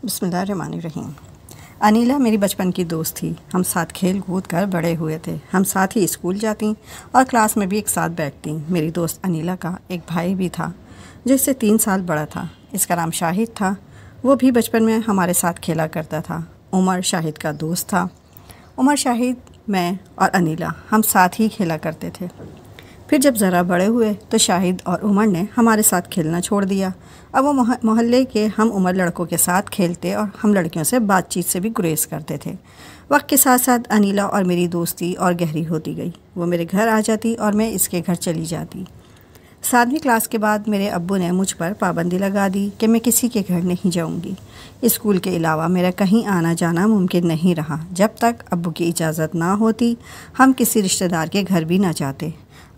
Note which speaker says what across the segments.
Speaker 1: بسم اللہ الرحمن الرحیم۔ انیلا میری بچپن کی دوست تھی۔ ہم ساتھ کھیل کود کر بڑے ہوئے تھے۔ ہم ساتھ ہی اسکول جاتی اور کلاس میں بھی ایک ساتھ بیٹھتی۔ میری دوست انیلا کا ایک بھائی بھی تھا جو اس سے 3 سال بڑا تھا۔ اس کا نام شاہد تھا۔ وہ بھی بچپن میں ہمارے ساتھ کھیلا کرتا تھا۔ عمر شاہد کا دوست تھا۔ عمر، شاہد، میں اور انیلا ہم ساتھ ہی کھیلا کرتے تھے۔ پھر جب ذرا بڑے ہوئے تو شاہد اور عمر نے ہمارے ساتھ کھیلنا چھوڑ دیا۔ اب وہ محلے کے ہم عمر لڑکوں کے ساتھ کھیلتے اور ہم لڑکیوں سے بات چیت سے بھی گریز کرتے تھے۔ وقت کے ساتھ ساتھ انیلا اور میری دوستی اور گہری ہوتی گئی۔ وہ میرے گھر آ جاتی اور میں اس کے گھر چلی جاتی۔ 7ویں کلاس کے بعد میرے ابو نے مجھ پر پابندی لگا دی کہ میں کسی کے گھر نہیں جاؤں گی۔ اسکول کے علاوہ میرا کہیں آنا جانا ممکن نہیں رہا۔ جب تک ابو کی اجازت نہ ہوتی ہم کسی رشتہ دار کے گھر بھی نہ جاتے۔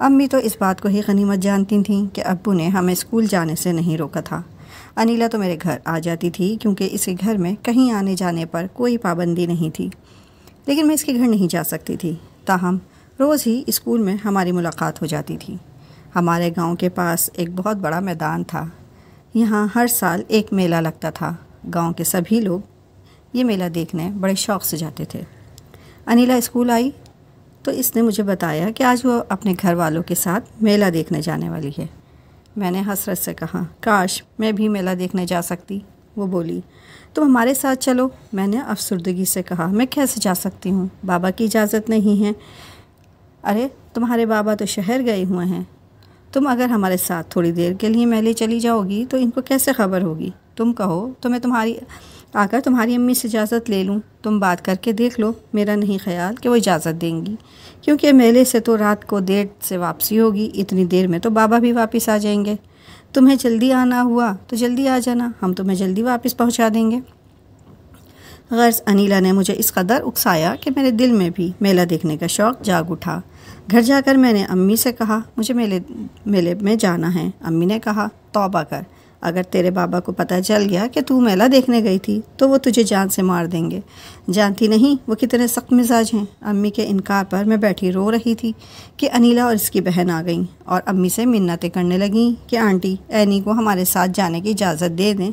Speaker 1: امی تو اس بات کو ہی غنیمت جانتی تھیں کہ ابو نے ہمیں اسکول جانے سے نہیں روکا تھا۔ انیلا تو میرے گھر آ جاتی تھی کیونکہ اس کے گھر میں کہیں آنے جانے پر کوئی پابندی نہیں تھی، لیکن میں اس کے گھر نہیں جا سکتی تھی۔ تاہم روز ہی اسکول میں ہماری ملاقات ہو جاتی تھی۔ ہمارے گاؤں کے پاس ایک بہت بڑا میدان تھا۔ یہاں ہر سال ایک میلہ لگتا تھا۔ گاؤں کے سبھی لوگ یہ میلہ دیکھنے بڑے شوق سے جاتے تھے۔ انیلا اسکول آئی تو اس نے مجھے بتایا کہ آج وہ اپنے گھر والوں کے ساتھ میلہ دیکھنے جانے والی ہے۔ میں نے حسرت سے کہا، کاش میں بھی میلہ دیکھنے جا سکتی۔ وہ بولی، تم ہمارے ساتھ چلو۔ میں نے افسردگی سے کہا، میں کیسے جا سکتی ہوں؟ بابا کی اجازت نہیں ہے۔ ارے تمہارے بابا تو شہر گئے ہوئے ہیں۔ تم اگر ہمارے ساتھ تھوڑی دیر کے لیے میلے چلی جاؤ گی تو ان کو کیسے خبر ہوگی؟ تم کہو تو میں آ کر تمہاری امی سے اجازت لے لوں۔ تم بات کر کے دیکھ لو۔ میرا نہیں خیال کہ وہ اجازت دیں گی، کیونکہ میلے سے تو رات کو دیر سے واپسی ہوگی۔ اتنی دیر میں تو بابا بھی واپس آ جائیں گے۔ تمہیں جلدی آنا ہوا تو جلدی آ جانا، ہم تمہیں جلدی واپس پہنچا دیں گے۔ غرض انیلا نے مجھے اس قدر اکسایا کہ میرے دل میں بھی میلہ دیکھنے کا شوق جاگ اٹھا۔ گھر جا کر میں نے امی سے کہا، مجھے میلے میں جانا ہے۔ امی نے کہا، توبہ کر، اگر تیرے بابا کو پتہ چل گیا کہ تو میلہ دیکھنے گئی تھی تو وہ تجھے جان سے مار دیں گے۔ جانتی نہیں وہ کتنے سخت مزاج ہیں۔ امی کے انکار پر میں بیٹھی رو رہی تھی کہ انیلا اور اس کی بہن آ گئیں اور امی سے منتیں کرنے لگیں کہ آنٹی اینی کو ہمارے ساتھ جانے کی اجازت دے دیں۔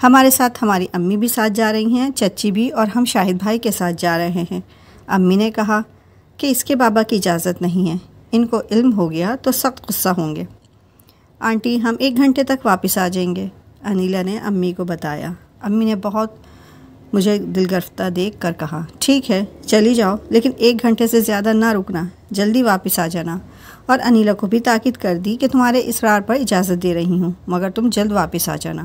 Speaker 1: ہمارے ساتھ ہماری امی بھی ساتھ جا رہی ہیں، چچی بھی، اور ہم شاہد بھائی کے ساتھ جا رہے ہیں۔ امی نے کہا کہ اس کے بابا کی اجازت نہیں ہے، ان کو علم ہو گیا تو سخت غصہ ہوں گے۔ آنٹی ہم 1 گھنٹے تک واپس آ جائیں گے، انیلا نے امی کو بتایا۔ امی نے بہت مجھے دل گرفتہ دیکھ کر کہا، ٹھیک ہے چلی جاؤ، لیکن 1 گھنٹے سے زیادہ نہ رکنا، جلدی واپس آ جانا۔ اور انیلا کو بھی تاکید کر دی کہ تمہارے اصرار پر اجازت دے رہی ہوں، مگر تم جلد واپس آ جانا۔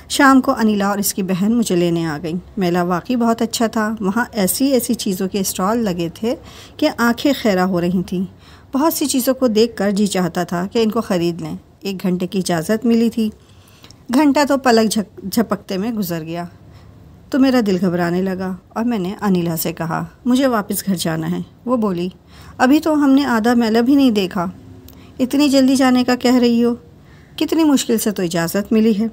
Speaker 1: شام کو انیلا اور اس کی بہن مجھے لینے آ گئیں۔ میلہ واقعی بہت اچھا تھا۔ وہاں ایسی چیزوں کے اسٹال لگے تھے کہ آنکھیں خیرہ ہو رہی تھیں۔ بہت سی چیزوں کو دیکھ کر جی چاہتا تھا کہ ان کو خرید لیں۔ 1 گھنٹے کی اجازت ملی تھی۔ گھنٹہ تو پلک جھپکتے میں گزر گیا تو میرا دل گھبرانے لگا اور میں نے انیلا سے کہا، مجھے واپس گھر جانا ہے۔ وہ بولی، ابھی تو ہم نے آدھا میلہ بھی نہیں دیکھا، اتنی جلدی جانے کا کہہ رہی ہو؟ کتنی مشکل سے تو اجازت ملی ہے۔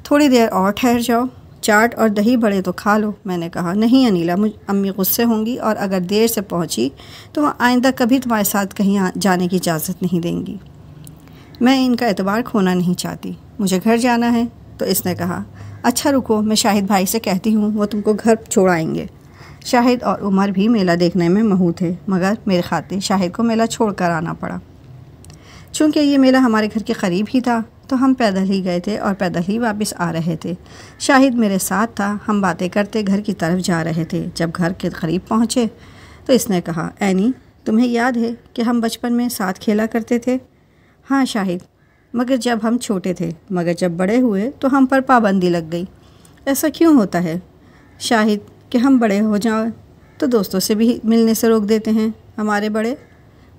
Speaker 1: تھوڑی دیر اور ٹھہر جاؤ، چاٹ اور دہی بڑے تو کھا لو۔ میں نے کہا، نہیں انیلا، امی غصے ہوں گی اور اگر دیر سے پہنچی تو وہ آئندہ کبھی تمہارے ساتھ کہیں جانے کی اجازت نہیں دیں گی۔ میں ان کا اعتبار کھونا نہیں چاہتی، مجھے گھر جانا ہے۔ تو اس نے کہا، اچھا رکو، میں شاہد بھائی سے کہتی ہوں، وہ تم کو گھر چھوڑ آئیں گے۔ شاہد اور عمر بھی میلہ دیکھنے میں مہو تھے، مگر میرے خاطر شاہد کو میلہ چھوڑ کر آنا پڑا۔ چونکہ یہ میلہ ہمارے گھر کے قریب ہی تھا تو ہم پیدل ہی گئے تھے اور پیدل ہی واپس آ رہے تھے۔ شاہد میرے ساتھ تھا۔ ہم باتیں کرتے گھر کی طرف جا رہے تھے۔ جب گھر کے قریب پہنچے تو اس نے کہا، اینی تمہیں یاد ہے کہ ہم بچپن میں ساتھ کھیلا کرتے تھے؟ ہاں شاہد، مگر جب ہم چھوٹے تھے، مگر جب بڑے ہوئے تو ہم پر پابندی لگ گئی۔ ایسا کیوں ہوتا ہے شاہد کہ ہم بڑے ہو جائیں تو دوستوں سے بھی ملنے سے روک دیتے ہیں ہمارے بڑے؟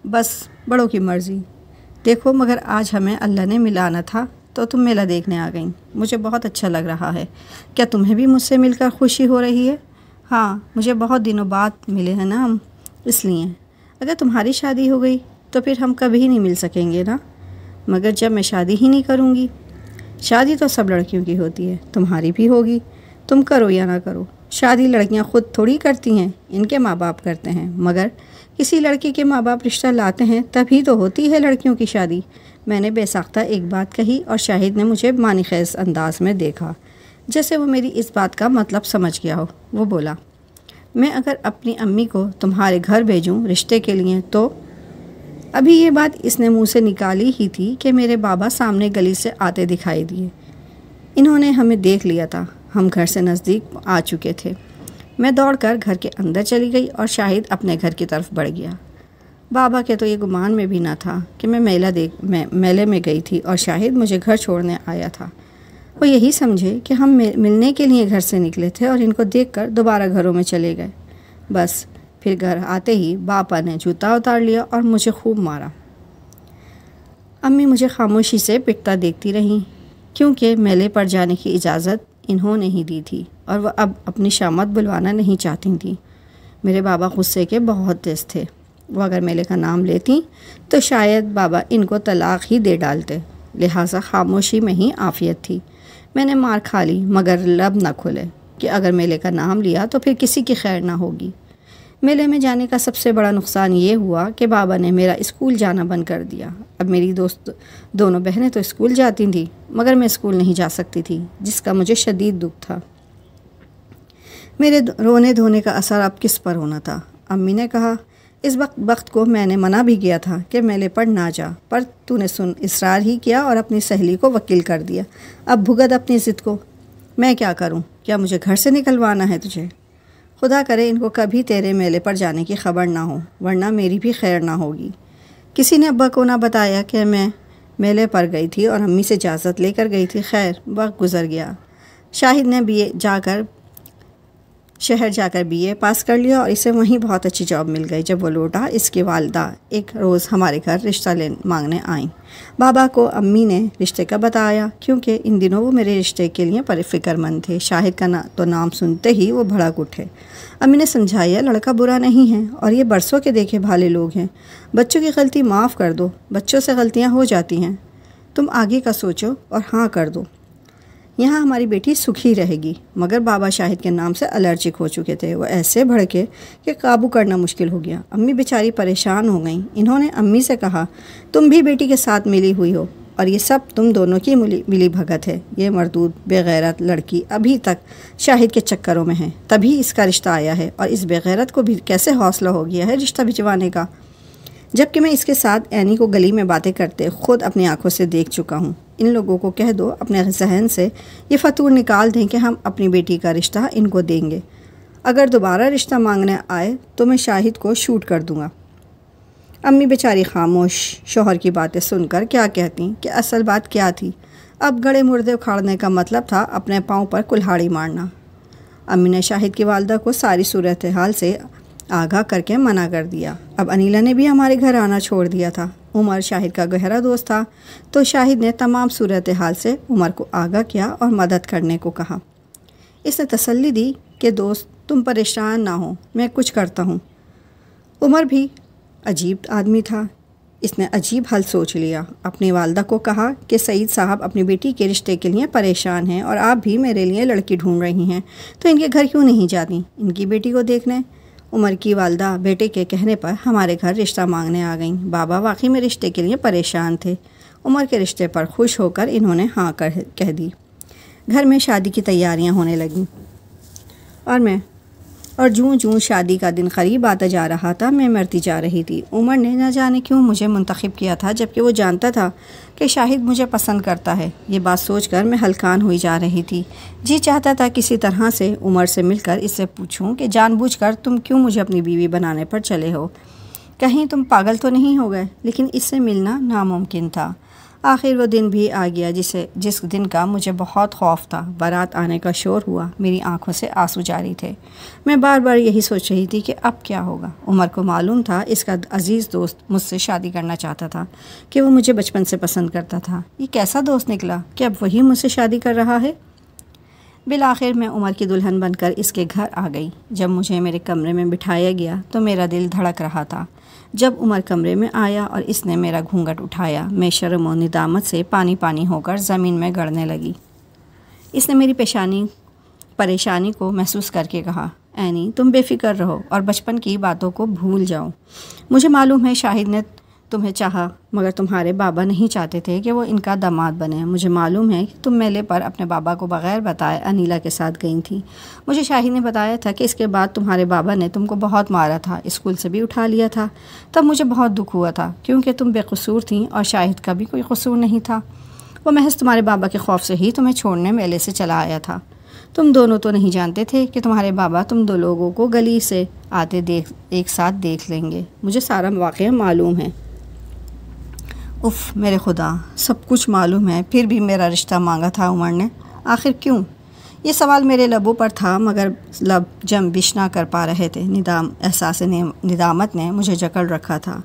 Speaker 1: بس بڑوں کی مرضی۔ دیکھو مگر آج ہمیں اللہ نے ملانا تھا تو تم میلہ دیکھنے آ گئیں۔ مجھے بہت اچھا لگ رہا ہے۔ کیا تمہیں بھی مجھ سے مل کر خوشی ہو رہی ہے؟ ہاں، مجھے بہت دنوں بعد ملے ہیں نا ہم، اس لیے۔ اگر تمہاری شادی ہو گئی تو پھر ہم کبھی نہیں مل سکیں گے نا؟ مگر جب میں شادی ہی نہیں کروں گی؟ شادی تو سب لڑکیوں کی ہوتی ہے، تمہاری بھی ہوگی، تم کرو یا نہ کرو۔ شادی لڑکیاں خود تھوڑی کرتی ہیں، ان کے ماں باپ کرتے ہیں، مگر کسی لڑکی کے ماں باپ رشتہ لاتے ہیں تبھی تو ہوتی ہے لڑکیوں کی شادی۔ میں نے بے ساختہ ایک بات کہی اور شاہد نے مجھے معنی خیز انداز میں دیکھا۔ جیسے وہ میری اس بات کا مطلب سمجھ گیا ہو۔ وہ بولا، میں اگر اپنی امی کو تمہارے گھر بھیجوں رشتے کے لیے تو؟ ابھی یہ بات اس نے منہ سے نکالی ہی تھی کہ میرے بابا سامنے گلی سے آتے دکھائی دیے۔ انہوں نے ہمیں دیکھ لیا تھا، ہم گھر سے نزدیک آ چکے تھے۔ میں دوڑ کر گھر کے اندر چلی گئی اور شاہد اپنے گھر کی طرف بڑھ گیا۔ بابا کے تو یہ گمان میں بھی نہ تھا کہ میں میلے میں گئی تھی اور شاہد مجھے گھر چھوڑنے آیا تھا۔ وہ یہی سمجھے کہ ہم ملنے کے لیے گھر سے نکلے تھے اور ان کو دیکھ کر دوبارہ گھروں میں چلے گئے۔ بس پھر گھر آتے ہی باپا نے جوتا اتار لیا اور مجھے خوب مارا۔ امی مجھے خاموشی سے پٹتا دیکھتی رہیں، کیونکہ میلے پر جانے کی اجازت انہوں نے ہی دی تھی اور وہ اب اپنی شامت بلوانا نہیں چاہتی تھیں۔ میرے بابا غصے کے بہت تیز تھے۔ وہ اگر میلے کا نام لیتی تو شاید بابا ان کو طلاق ہی دے ڈالتے، لہٰذا خاموشی میں ہی عافیت تھی۔ میں نے مار کھا لی مگر لب نہ کھلے کہ اگر میلے کا نام لیا تو پھر کسی کی خیر نہ ہوگی۔ میلے میں جانے کا سب سے بڑا نقصان یہ ہوا کہ بابا نے میرا اسکول جانا بند کر دیا۔ اب میری دونوں بہنیں تو اسکول جاتی تھیں مگر میں اسکول نہیں جا سکتی تھی، جس کا مجھے شدید دکھ تھا۔ میرے رونے دھونے کا اثر اب کس پر ہونا تھا؟ امی نے کہا، اس وقت کو میں نے منع بھی کیا تھا کہ میلے پر نہ جا، پر تو نے اصرار ہی کیا اور اپنی سہیلی کو وکیل کر دیا۔ اب بھگت اپنی ضد کو۔ میں کیا کروں؟ کیا مجھے گھر سے نکلوانا ہے تجھے؟ خدا کرے ان کو کبھی تیرے میلے پر جانے کی خبر نہ ہو، ورنہ میری بھی خیر نہ ہوگی۔ کسی نے ابا کو نہ بتایا کہ میں میلے پر گئی تھی اور امی سے اجازت لے کر گئی تھی۔ خیر، وقت گزر گیا۔ شاہد نے شہر جا کر BA پاس کر لیا اور اسے وہیں بہت اچھی جاب مل گئی۔ جب وہ لوٹا، اس کی والدہ ایک روز ہمارے گھر رشتہ مانگنے آئیں۔ بابا کو امی نے رشتے کا بتایا، کیونکہ ان دنوں وہ میرے رشتے کے لیے فکر مند تھے۔ شاہد کا تو نام سنتے ہی وہ بھڑک اٹھے۔ امی نے سمجھایا، لڑکا برا نہیں ہے اور یہ برسوں کے دیکھے بھالے لوگ ہیں، بچوں کی غلطی معاف کر دو، بچوں سے غلطیاں ہو جاتی ہیں، تم آگے کا سوچو اور ہاں کر دو، یہاں ہماری بیٹی سکھی رہے گی۔ مگر بابا شاہد کے نام سے الرجک ہو چکے تھے۔ وہ ایسے بھڑکے کہ قابو کرنا مشکل ہو گیا۔ امی بیچاری پریشان ہو گئیں۔ انہوں نے امی سے کہا، تم بھی بیٹی کے ساتھ ملی ہوئی ہو اور یہ سب تم دونوں کی ملی بھگت ہے۔ یہ مردود بے غیرت لڑکی ابھی تک شاہد کے چکروں میں ہے، تبھی اس کا رشتہ آیا ہے، اور اس بے غیرت کو بھی کیسے حوصلہ ہو گیا ہے رشتہ بھجوانے کا، جبکہ میں اس کے ساتھ اینی کو گلی میں باتیں کرتے خود اپنی آنکھوں سے دیکھ چکا ہوں۔ ان لوگوں کو کہہ دو اپنے ذہن سے یہ فطور نکال دیں کہ ہم اپنی بیٹی کا رشتہ ان کو دیں گے۔ اگر دوبارہ رشتہ مانگنے آئے تو میں شاہد کو شوٹ کر دوں گا۔ امی بیچاری خاموش، شوہر کی باتیں سن کر کیا کہتی کہ اصل بات کیا تھی۔ اب گڑے مردے اکھاڑنے کا مطلب تھا اپنے پاؤں پر کلہاڑی مارنا۔ امی نے شاہد کی والدہ کو ساری صورتحال سے آگاہ کر کے منع کر دیا۔ اب انیلا نے بھی ہمارے گھر آنا چھوڑ دیا تھا۔ عمر شاہد کا گہرا دوست تھا، تو شاہد نے تمام صورتحال سے عمر کو آگاہ کیا اور مدد کرنے کو کہا۔ اس نے تسلی دی کہ دوست تم پریشان نہ ہو، میں کچھ کرتا ہوں۔ عمر بھی عجیب آدمی تھا، اس نے عجیب حل سوچ لیا۔ اپنی والدہ کو کہا کہ سعید صاحب اپنی بیٹی کے رشتے کے لیے پریشان ہیں اور آپ بھی میرے لیے لڑکی ڈھونڈ رہی ہیں، تو ان کے گھر کیوں نہیں جاتی ان کی بیٹی کو دیکھنے؟ عمر کی والدہ بیٹے کے کہنے پر ہمارے گھر رشتہ مانگنے آ گئیں۔ بابا واقعی میں رشتے کے لیے پریشان تھے۔ عمر کے رشتے پر خوش ہو کر انہوں نے ہاں کہہ دی۔ گھر میں شادی کی تیاریاں ہونے لگیں اور جوں شادی کا دن قریب آتا جا رہا تھا میں مرتی جا رہی تھی۔ عمر نے نہ جانے کیوں مجھے منتخب کیا تھا، جبکہ وہ جانتا تھا کہ شاہد مجھے پسند کرتا ہے۔ یہ بات سوچ کر میں ہلکان ہوئی جا رہی تھی۔ جی چاہتا تھا کسی طرح سے عمر سے مل کر اس سے پوچھوں کہ جان بوجھ کر تم کیوں مجھے اپنی بیوی بنانے پر چلے ہو، کہیں تم پاگل تو نہیں ہو گئے، لیکن اس سے ملنا ناممکن تھا۔ آخر وہ دن بھی آ گیا جس دن کا مجھے بہت خوف تھا۔ بارات آنے کا شور ہوا، میری آنکھوں سے آنسو جاری تھے۔ میں بار بار یہی سوچ رہی تھی کہ اب کیا ہوگا۔ عمر کو معلوم تھا اس کا عزیز دوست مجھ سے شادی کرنا چاہتا تھا، کہ وہ مجھے بچپن سے پسند کرتا تھا۔ یہ کیسا دوست نکلا کہ اب وہی مجھ سے شادی کر رہا ہے۔ بالآخر میں عمر کی دلہن بن کر اس کے گھر آ گئی۔ جب مجھے میرے کمرے میں بٹھایا گیا تو میرا دل دھڑک رہا تھا۔ جب عمر کمرے میں آیا اور اس نے میرا گھونگھٹ اٹھایا، میں شرم و ندامت سے پانی ہو کر زمین میں گڑنے لگی۔ اس نے میری پریشانی کو محسوس کر کے کہا، اینی تم بے فکر رہو اور بچپن کی باتوں کو بھول جاؤ۔ مجھے معلوم ہے شاہد نے تمہیں چاہا مگر تمہارے بابا نہیں چاہتے تھے کہ وہ ان کا داماد بنے۔ مجھے معلوم ہے کہ تم میلے پر اپنے بابا کو بغیر بتائے انیلا کے ساتھ گئی تھی۔ مجھے شاہد نے بتایا تھا کہ اس کے بعد تمہارے بابا نے تم کو بہت مارا تھا، اسکول سے بھی اٹھا لیا تھا۔ تب مجھے بہت دکھ ہوا تھا کیونکہ تم بے قصور تھیں اور شاہد کا بھی کوئی قصور نہیں تھا۔ وہ محض تمہارے بابا کے خوف سے ہی تمہیں چھوڑنے میلے سے چلا آیا تھا۔ تم دونوں تو نہیں جانتے تھے کہ تمہارے بابا تم دو لوگوں کو گلی سے آتے ایک ساتھ دیکھ لیں گے۔ مجھے سارا واقعہ معلوم ہے۔ اف میرے خدا، سب کچھ معلوم ہے، پھر بھی میرا رشتہ مانگا تھا عمر نے، آخر کیوں؟ یہ سوال میرے لبوں پر تھا مگر لب جم بش نہ کر پا رہے تھے۔ احساس ندامت نے مجھے جکڑ رکھا تھا۔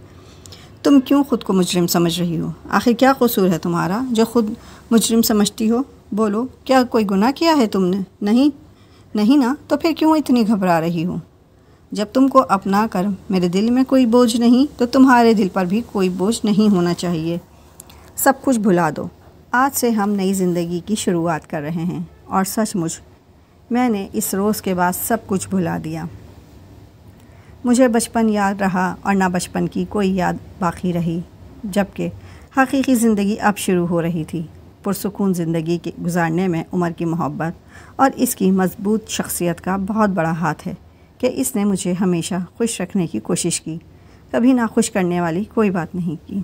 Speaker 1: تم کیوں خود کو مجرم سمجھ رہی ہو؟ آخر کیا قصور ہے تمہارا جو خود مجرم سمجھتی ہو؟ بولو، کیا کوئی گناہ کیا ہے تم نے؟ نہیں نا، تو پھر کیوں اتنی گھبرا رہی ہو؟ جب تم کو اپنا کر میرے دل میں کوئی بوجھ نہیں تو تمہارے دل پر بھی کوئی بوجھ نہیں ہونا چاہیے۔ سب کچھ بھلا دو، آج سے ہم نئی زندگی کی شروعات کر رہے ہیں۔ اور سچ مچ میں نے اس روز کے بعد سب کچھ بھلا دیا۔ مجھے بچپن یاد رہا اور نہ بچپن کی کوئی یاد باقی رہی، جبکہ حقیقی زندگی اب شروع ہو رہی تھی۔ پرسکون زندگی کے گزارنے میں عمر کی محبت اور اس کی مضبوط شخصیت کا بہت بڑا ہاتھ ہے کہ اس نے مجھے ہمیشہ خوش رکھنے کی کوشش کی، کبھی ناخوش کرنے والی کوئی بات نہیں کی۔